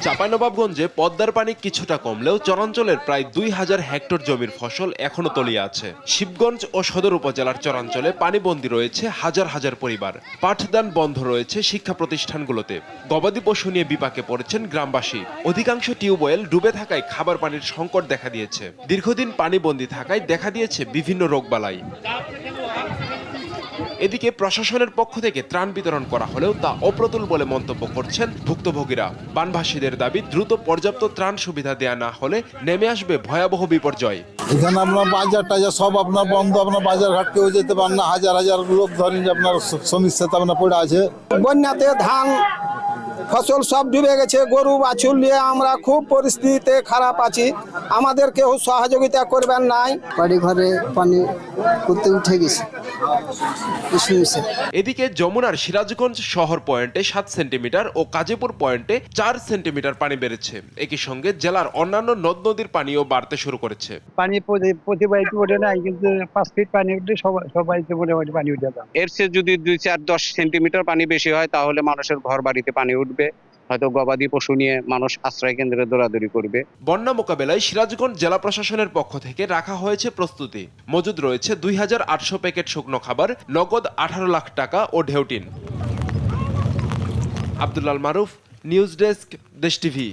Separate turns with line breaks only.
চাঁপাইনবাবগঞ্জে পদ্মার পানি কিছুটা কমলেও চরাঞ্চলের প্রায় ২,০০০ হেক্টর জমির ফসল এখনো তলিয়ে আছে। শিবগঞ্জ ও সদর উপজেলার চরাঞ্চলে পানিবন্দী রয়েছে হাজার হাজার পরিবার। পাঠদান বন্ধ রয়েছে শিক্ষা প্রতিষ্ঠানগুলোতে। গবাদি পশু নিয়ে বিপাকে পড়েছেন গ্রামবাসী। অধিকাংশ টিউবওয়েল ডুবে থাকায় খাবার পানির সংকট দেখা দিয়েছে। দীর্ঘদিন পানিবন্দী থাকায় দেখা দিয়েছে বিভিন্ন রোগবালাই। এদিকে প্রশাসনের পক্ষ থেকে ত্রাণ বিতরণ করা হলেও তা অপ্রতুল বলে মন্তব্য করছেন ভুক্তভোগীরা। বানভাসীদের দাবি, দ্রুত পর্যাপ্ত ত্রাণ সুবিধা দেয়া না হলে নেমে আসবে ভয়াবহ বিপর্যয়।
এখানে আপনার বাজার টাজার সব আপনার বন্ধ, আপনার বাজার ঘাট কেউ যেতে পারেন না। হাজার হাজার লোক ধরেন যে আপনার সমস্যাতে আপনার পড়ে আছে।
বন্যাতে ধান ফসল সব ডুবে গেছে। গরু বাছুর নিয়ে আমরা খুব পরিস্থিতিতে খারাপ আছি। আমাদের কেউ সহযোগিতা করবেন নাই।
বাড়ি ঘরে পানি করতে উঠে গেছে।
এদিকে যমুনার সিরাজগঞ্জ শহর পয়েন্টে ৭ সেন্টিমিটার ও কাজীপুর পয়েন্টে ৪ সেন্টিমিটার পানি বেড়েছে। একই সঙ্গে জেলার অন্যান্য নদ নদীর পানিও বাড়তে শুরু করেছে।
পানি প্রতিবাহিত ওঠে নাই, কিন্তু ৫ ফিট পানি উঠলে সবাই মোটামুটি পানি উঠে যাবে।
এর চেয়ে যদি ২-৪-১০ সেন্টিমিটার পানি বেশি হয় তাহলে মানুষের ঘর বাড়িতে পানি উঠবে। হয়তো গবাদি পশু নিয়ে মানুষ আশ্রয় কেন্দ্রে দৌড়াদৌড়ি করবে।
বন্যা মোকাবেলায় সিরাজগঞ্জ জেলা প্রশাসনের পক্ষ থেকে রাখা হয়েছে প্রস্তুতি। মজুদ রয়েছে ২,৮০০ প্যাকেট শুকনো খাবার, নগদ ১৮ লাখ টাকা ও ঢেউটিন। আব্দুল্লাল মারুফ, নিউজ ডেস্ক, দেশ টিভি।